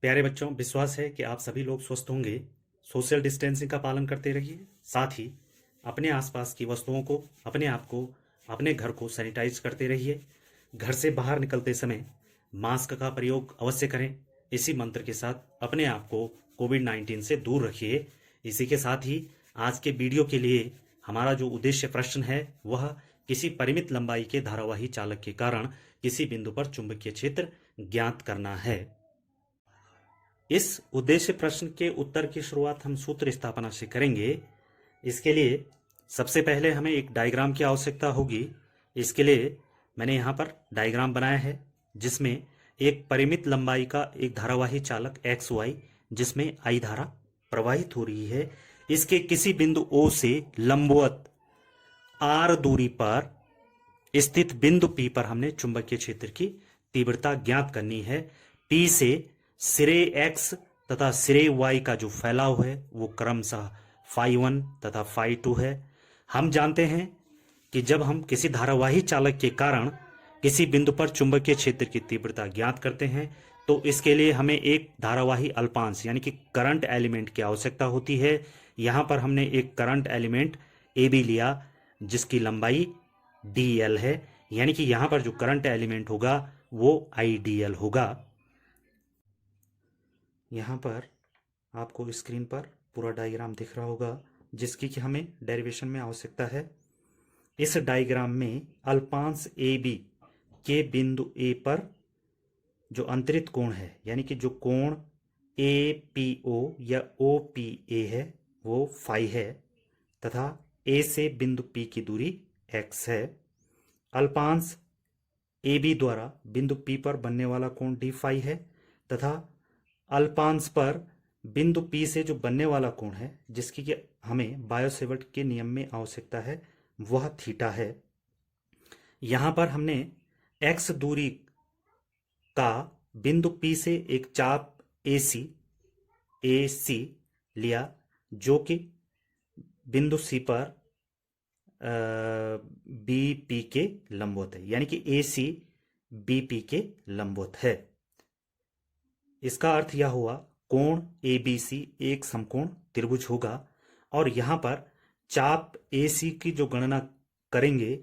प्यारे बच्चों, विश्वास है कि आप सभी लोग स्वस्थ होंगे। सोशल डिस्टेंसिंग का पालन करते रहिए। साथ ही अपने आसपास की वस्तुओं को, अपने आप को, अपने घर को सैनिटाइज करते रहिए। घर से बाहर निकलते समय मास्क का प्रयोग अवश्य करें। इसी मंत्र के साथ अपने आप को कोविड-19 से दूर रखिए। इसी के साथ ही आज के वीडियो के लिए हमारा जो उद्देश्य प्रश्न है वह किसी परिमित लंबाई के धारावाही चालक के कारण किसी बिंदु पर चुंबकीय क्षेत्र ज्ञात करना है। इस उद्देश्य प्रश्न के उत्तर की शुरुआत हम सूत्र स्थापना से करेंगे। इसके लिए सबसे पहले हमें एक डायग्राम की आवश्यकता होगी। इसके लिए मैंने यहाँ पर डायग्राम बनाया है जिसमें एक परिमित लंबाई का एक धारावाही चालक एक्स वाई जिसमें आई धारा प्रवाहित हो रही है, इसके किसी बिंदु O से लंबवत r दूरी पर स्थित बिंदु P पर हमने चुंबकीय क्षेत्र की तीव्रता ज्ञात करनी है। P से सिरे X तथा सिरे Y का जो फैलाव है वो क्रमशः φ1 तथा φ2 है। हम जानते हैं कि जब हम किसी धारावाही चालक के कारण किसी बिंदु पर चुंबकीय क्षेत्र की तीव्रता ज्ञात करते हैं तो इसके लिए हमें एक धारावाही अल्पांश यानी कि करंट एलिमेंट की आवश्यकता होती है। यहाँ पर हमने एक करंट एलिमेंट AB लिया जिसकी लंबाई dl है, यानी कि यहां पर जो करंट एलिमेंट होगा वो IDL होगा। यहां पर आपको स्क्रीन पर पूरा डायग्राम दिख रहा होगा जिसकी कि हमें डेरिवेशन में आवश्यकता है। इस डायग्राम में अल्पांश AB के बिंदु A पर जो अंतरित कोण है यानी कि जो कोण APO या OPA है वो फाई है तथा A से बिंदु P की दूरी x है। अल्पांश AB द्वारा बिंदु P पर बनने वाला कोण d फाई है तथा अल्पांश पर बिंदु P से जो बनने वाला कोण है जिसकी कि हमें बायो-सेवर्ट के नियम में आवश्यकता है वह थीटा है। यहां पर हमने x दूरी का बिंदु P से एक चाप AC लिया जो कि बिंदु C पर BP के लंबवत है, यानी कि AC BP के लंबवत है। इसका अर्थ यह हुआ कोण ABC एक समकोण त्रिभुज होगा और यहां पर चाप AC की जो गणना करेंगे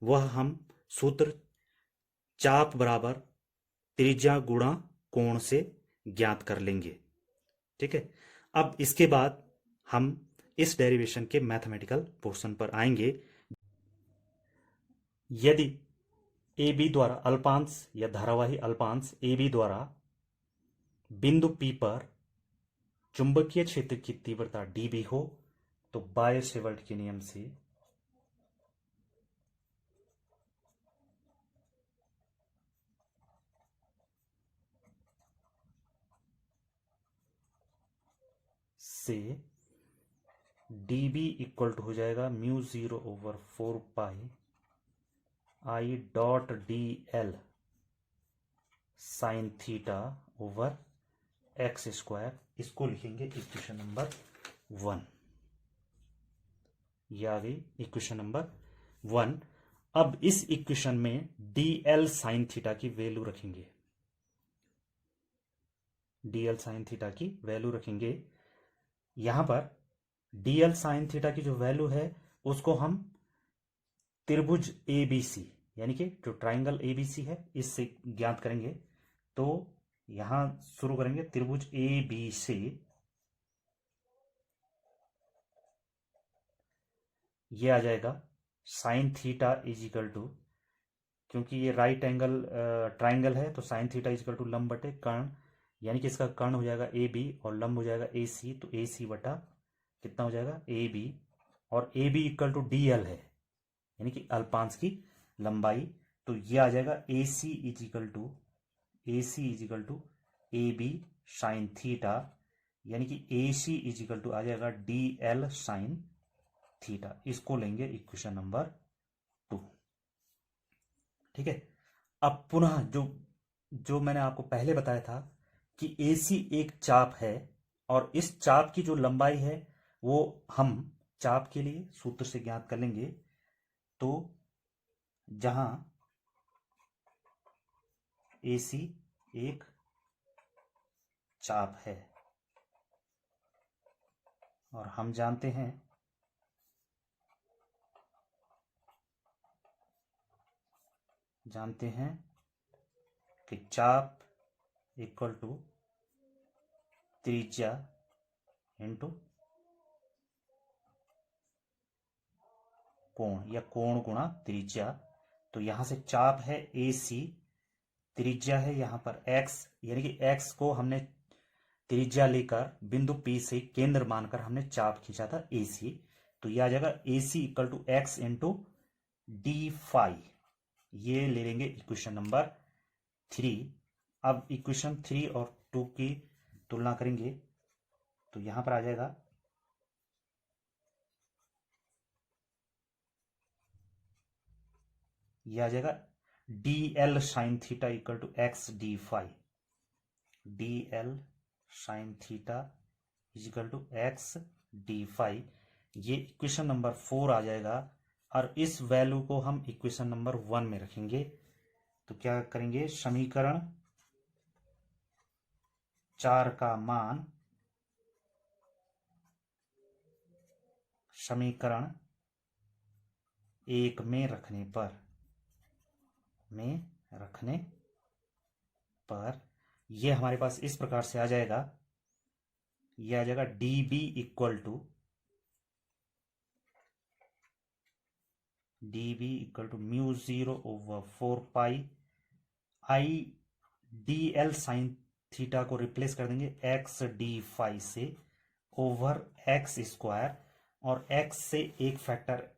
वह हम सूत्र चाप बराबर त्रिज्या गुणा कोण से ज्ञात कर लेंगे। ठीक है, अब इसके बाद हम इस डेरिवेशन के मैथमेटिकल पोर्शन पर आएंगे। यदि AB द्वारा अल्पांश या धारावाही अल्पांश AB द्वारा बिंदु P पर चुंबकीय क्षेत्र की तीव्रता dB हो तो बायो-सेवर्ट के नियम से dB इक्वल टू हो जाएगा म्यू 0/4 पाई I.dl sine theta over x square. इसको लिखेंगे इक्वेशन नंबर 1। ये आ गई इक्वेशन नंबर 1। अब इस इक्वेशन में dl साइन थीटा की वैल्यू रखेंगे, dl साइन थीटा की वैल्यू रखेंगे। यहां पर dl साइन थीटा की जो वैल्यू है उसको हम त्रिभुज ABC यानी कि जो ट्राइंगल ABC है इससे ज्ञात करेंगे। तो यहां शुरू करेंगे त्रिभुज AB से। ये आ जाएगा sine theta is equal to, क्योंकि ये राइट एंगल ट्राइंगल है तो sine theta is equal to लंब बटे कर्ण, यानी कि इसका कर्ण हो जाएगा AB और लंब हो जाएगा AC, तो AC बटा कितना हो जाएगा AB, और AB इक्वल टू DL है यानी कि अल्पांश की लंबाई। तो ये आ जाएगा AC is equal to AB sine theta, यानी कि AC इज इक्वल टू आ जाएगा DL साइन थीटा। इसको लेंगे इक्वेशन नंबर 2। ठीक है, अब पुनः जो मैंने आपको पहले बताया था कि AC एक चाप है और इस चाप की जो लंबाई है वो हम चाप के लिए सूत्र से ज्ञात कर लेंगे। तो जहां AC एक चाप है। और हम जानते हैं कि चाप इक्वल टू त्रिज्या इंटू कोण, या कोण गुणा त्रिज्या। तो यहां से चाप है AC, त्रिज्या है यहाँ पर x, यानी कि x को हमने त्रिज्या लेकर बिंदु P से केंद्र मानकर हमने चाप खींचा था AC। तो यह आ जाएगा AC equal to x into d phi. ये ले लेंगे इक्वेशन नंबर 3। अब इक्वेशन 3 और 2 की तुलना करेंगे तो यहां पर आ जाएगा यह आ जाएगा DL sine theta equal to x d phi. DL sine theta is equal to x d phi. ये इक्वेशन नंबर 4 आ जाएगा। और इस वैल्यू को हम इक्वेशन नंबर 1 में रखेंगे। तो क्या करेंगे, समीकरण 4 का मान समीकरण 1 में रखने पर यह हमारे पास इस प्रकार से आ जाएगा। यह आ जाएगा dB equal to mu 0 over 4 pi I DL sine theta को रिप्लेस कर देंगे x डी फाई से ओवर x स्क्वायर, और x से एक फैक्टर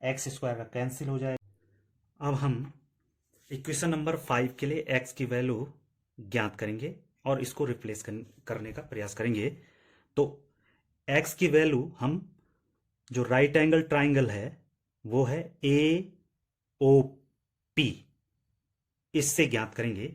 x स्क्वायर का कैंसिल हो जाएगा। अब हम इक्वेशन नंबर 5 के लिए x की वैल्यू ज्ञात करेंगे और इसको रिप्लेस करने का प्रयास करेंगे। तो x की वैल्यू हम जो राइट एंगल ट्राइंगल है वो है AOP, इससे ज्ञात करेंगे।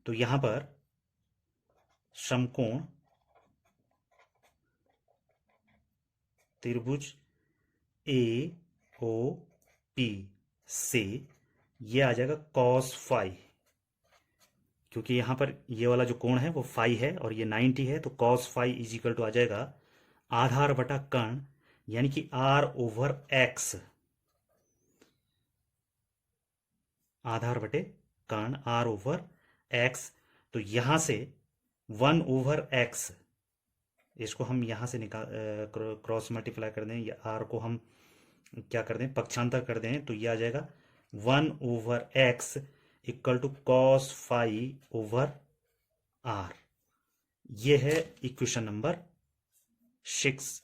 तो यहां पर समकोण त्रिभुज AOP से ये आ जाएगा cos फाई, क्योंकि यहां पर ये वाला जो कोण है वो फाई है और ये 90 है। तो cos phi is equal to आ जाएगा आधार बटा कर्ण, यानी कि R ओवर X, आधार बटे कर्ण R ओवर X। तो यहां से 1 ओवर X, इसको हम यहां से निकाल क्रॉस मल्टीप्लाई कर दें, या R को हम क्या कर दें, पक्षांतर कर दें, तो यह आ जाएगा 1 over X equal to cos phi over R। ये है इक्वेशन नंबर 6।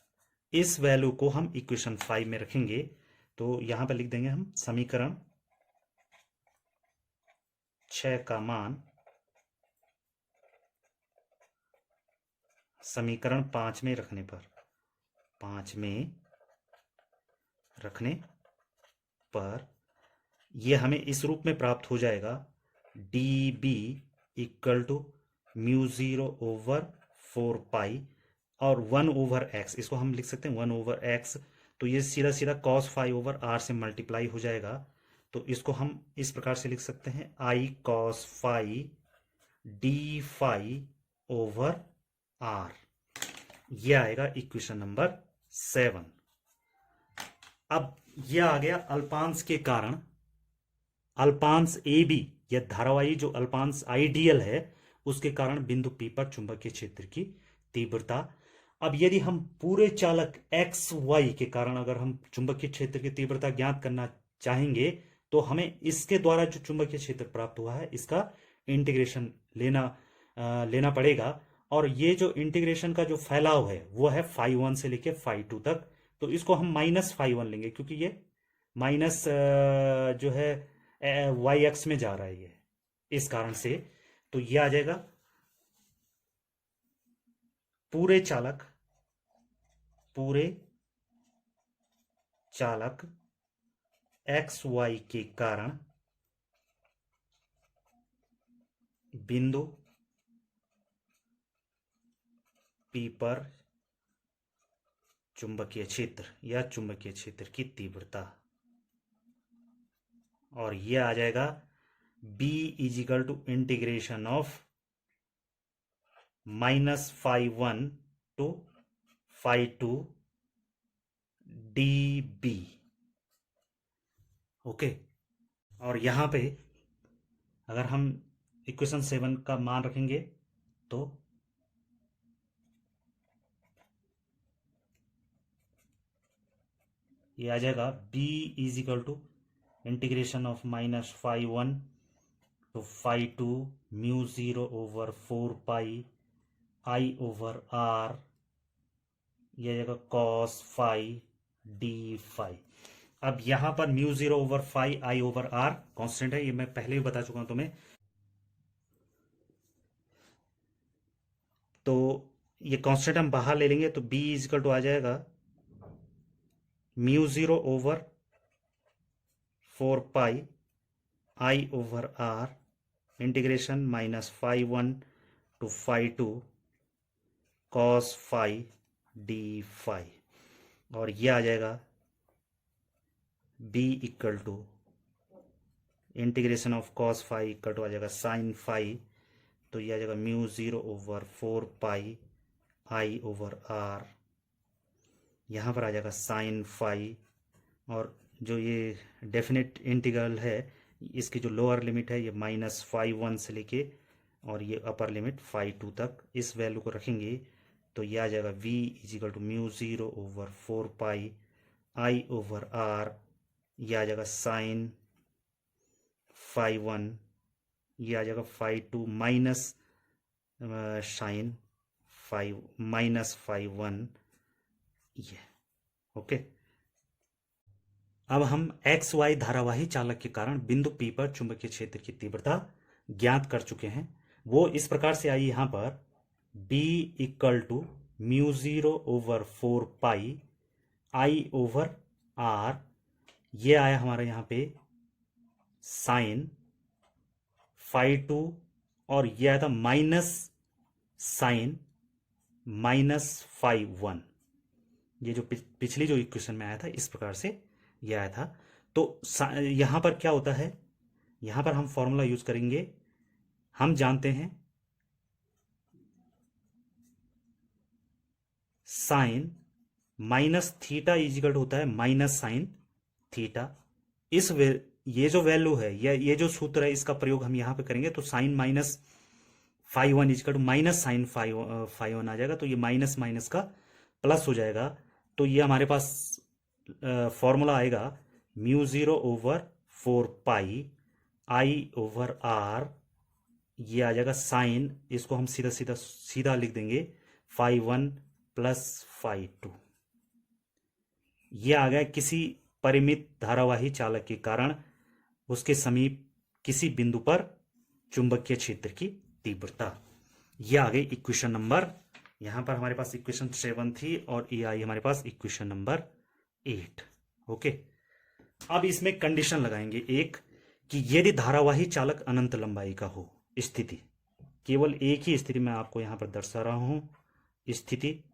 इस वैल्यू को हम इक्वेशन 5 में रखेंगे। तो यहां पर लिख देंगे हम समीकरण 6 का मान समीकरण 5 में रखने पर यह हमें इस रूप में प्राप्त हो जाएगा dB equal to mu 0 over 4 pi और 1 ओवर x, इसको हम लिख सकते हैं 1 ओवर x। तो ये सीधा सीधा cos फाई ओवर r से मल्टीप्लाई हो जाएगा। तो इसको हम इस प्रकार से लिख सकते हैं I cos phi d phi over r। यह आएगा इक्वेशन नंबर 7। अब यह आ गया अल्पांश के कारण अल्पांश AB या धारावाही जो अल्पांश आइडियल है उसके कारण बिंदु P पर चुंबकीय क्षेत्र की तीव्रता। अब यदि हम पूरे चालक XY के कारण अगर हम चुंबकीय क्षेत्र की तीव्रता ज्ञात करना चाहेंगे तो हमें इसके द्वारा जो चुंबकीय क्षेत्र प्राप्त हुआ है इसका इंटीग्रेशन लेना पड़ेगा। और ये जो इंटीग्रेशन का जो फैलाव है वो है φ1 से लेके φ2 तक। तो इसको हम माइनस φ1 लेंगे क्योंकि ये माइनस जो है y अक्ष में जा रहा है ये, इस कारण से। तो ये आ जाएगा पूरे चालक XY के कारण बिंदु P पर चुंबकीय क्षेत्र या चुंबकीय क्षेत्र की तीव्रता। और यह आ जाएगा B is equal to integration of minus five one to five two d B. Okay, और यहाँ पे अगर हम इक्वेशन 7 का मान रखेंगे तो ये आ जाएगा b is equal to integration of minus five one to five two mu zero over four pi I over R, ये आ जाएगा कॉस फाइव डी फाइव। अब यहां पर mu zero over five I over R constant है, ये मैं पहले भी बता चुका हूं तुम्हें। तो ये कांस्टेंट हम बाहर ले लेंगे तो b इज इक्वल टू आ जाएगा mu zero over four pi I over R integration minus five one to five two cos five d five, और ये आ जाएगा b equal to integration of cos five equal to आ जाएगा sine five, तो ये आ जाएगा mu zero over four pi I over R, यहाँ पर आ जाएगा साइन फाइव, और जो ये डेफिनेट इंटीग्रल है इसकी जो लोअर लिमिट है ये माइनस फाइव वन से लेके और ये अपर लिमिट फाइव टू तक, इस वैल्यू को रखेंगे तो ये आ जाएगा v is equal to mu zero over four pi I over R, ये आ जाएगा साइन फाइव वन, ये आ जाएगा five two minus sine five minus five one, ये ओके। अब हम एक्स वाई धारावाही चालक के कारण बिंदु P पर चुंबकीय क्षेत्र की तीव्रता ज्ञात कर चुके हैं। वो इस प्रकार से आई यहां पर B equal to mu zero over four pi I over R, ये आया हमारा यहाँ पे साइन फाइव टू, और ये आया था minus sine minus five one, ये जो पिछली जो इक्वेशन में आया था इस प्रकार से ये आया था। तो यहां पर क्या होता है, यहां पर हम फॉर्मूला यूज करेंगे, हम जानते हैं साइन माइनस थीटा इजिकल होता है माइनस साइन थीटा। ये जो वैल्यू है या ये जो सूत्र है इसका प्रयोग हम यहां पे करेंगे तो sine minus five one is equal two minus sine five one आ जाएगा, तो ये माइनस माइनस का प्लस हो जाएगा, तो ये हमारे पास फॉर्मूला आएगा mu zero over four pi I over R, ये आ जाएगा साइन, इसको हम सीधा सीधा सीधा लिख देंगे five one plus five two. ये आ गया किसी परिमित धारावाही चालक के कारण उसके समीप किसी बिंदु पर चुंबकीय क्षेत्र की तीव्रता। ये आ गई इक्वेशन नंबर, यहां पर हमारे पास इक्वेशन 7 थी और ये आई हमारे पास इक्वेशन नंबर 8। ओके, अब इसमें कंडीशन लगाएंगे एक कि यदि धारावाही चालक अनंत लंबाई का हो, स्थिति केवल एक ही स्थिति मैं आपको यहां पर दर्शा रहा हूं, स्थिति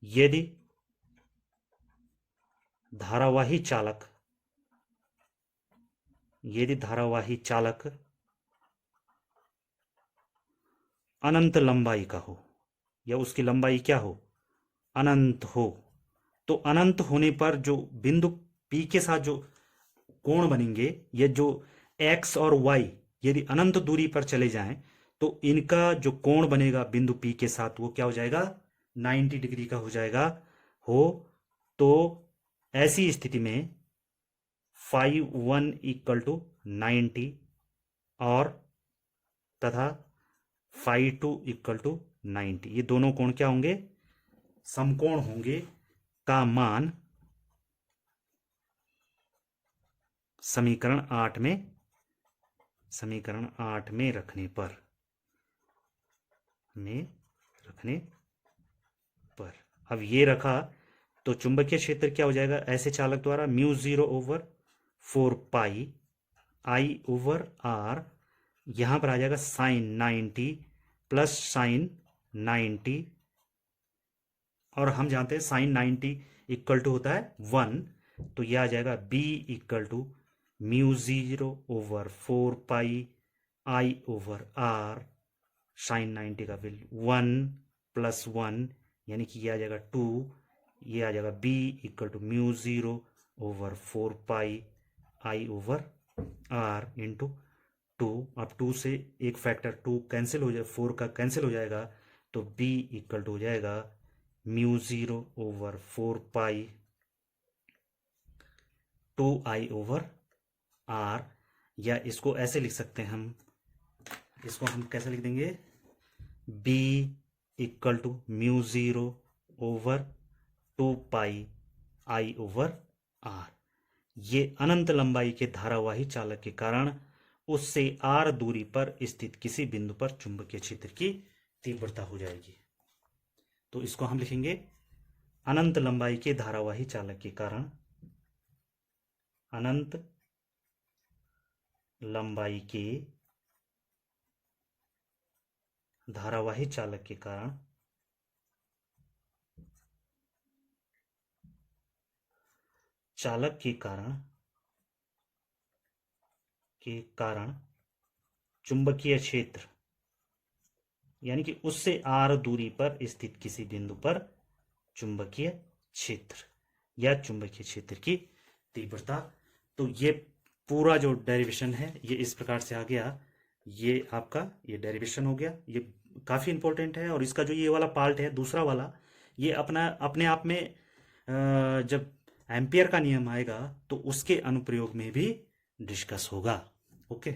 यदि धारावाही चालक अनंत लंबाई का हो या उसकी लंबाई क्या हो, अनंत हो, तो अनंत होने पर जो बिंदु P के साथ जो कोण बनेंगे, ये जो x और y यदि अनंत दूरी पर चले जाएं तो इनका जो कोण बनेगा बिंदु P के साथ वो क्या हो जाएगा, 90 डिग्री का हो जाएगा। तो ऐसी स्थिति में फाइव वन इक्वल टू 90 और तथा फाइव टू इक्वल टू 90, ये दोनों कोण क्या होंगे, समकोण होंगे, का मान समीकरण 8 में रखने पर अब ये रखा तो चुंबकीय क्षेत्र क्या हो जाएगा ऐसे चालक द्वारा, mu zero over four pi I over R, यहां पर आ जाएगा साइन 90 प्लस साइन 90, और हम जानते हैं साइन 90 इक्वल टू होता है 1, तो यह आ जाएगा b equal to mu zero over four pi I over R sine 90 का वैल्यू 1 + 1 यानी कि ये आ जाएगा 2, ये आ जाएगा b equal to mu 0 over 4 pi I over R into 2। अब 2 से एक फैक्टर 2 कैंसिल हो जाए, 4 का कैंसिल हो जाएगा, तो b इक्वल टू हो जाएगा mu 0 over 4 pi 2i over R. या इसको ऐसे लिख सकते हैं हम, इसको हम कैसे लिख देंगे, b equal to mu 0 over 2 pi I over R. ये अनंत लंबाई के धारावाही चालक के कारण उससे r दूरी पर स्थित किसी बिंदु पर चुंबकीय क्षेत्र की तीव्रता हो जाएगी। तो इसको हम लिखेंगे अनंत लंबाई के धारावाही चालक के कारण, अनंत लंबाई के धारावाही चालक के कारण चुंबकीय क्षेत्र, यानी कि उससे r दूरी पर स्थित किसी बिंदु पर चुंबकीय क्षेत्र या चुंबकीय क्षेत्र की तीव्रता। तो ये पूरा जो डेरिवेशन है ये इस प्रकार से आ गया। ये आपका ये डेरिवेशन हो गया, ये काफ़ी इंपॉर्टेंट है। और इसका जो ये वाला पार्ट है दूसरा वाला, ये अपने आप में जब एम्पियर का नियम आएगा तो उसके अनुप्रयोग में भी डिस्कस होगा। ओके।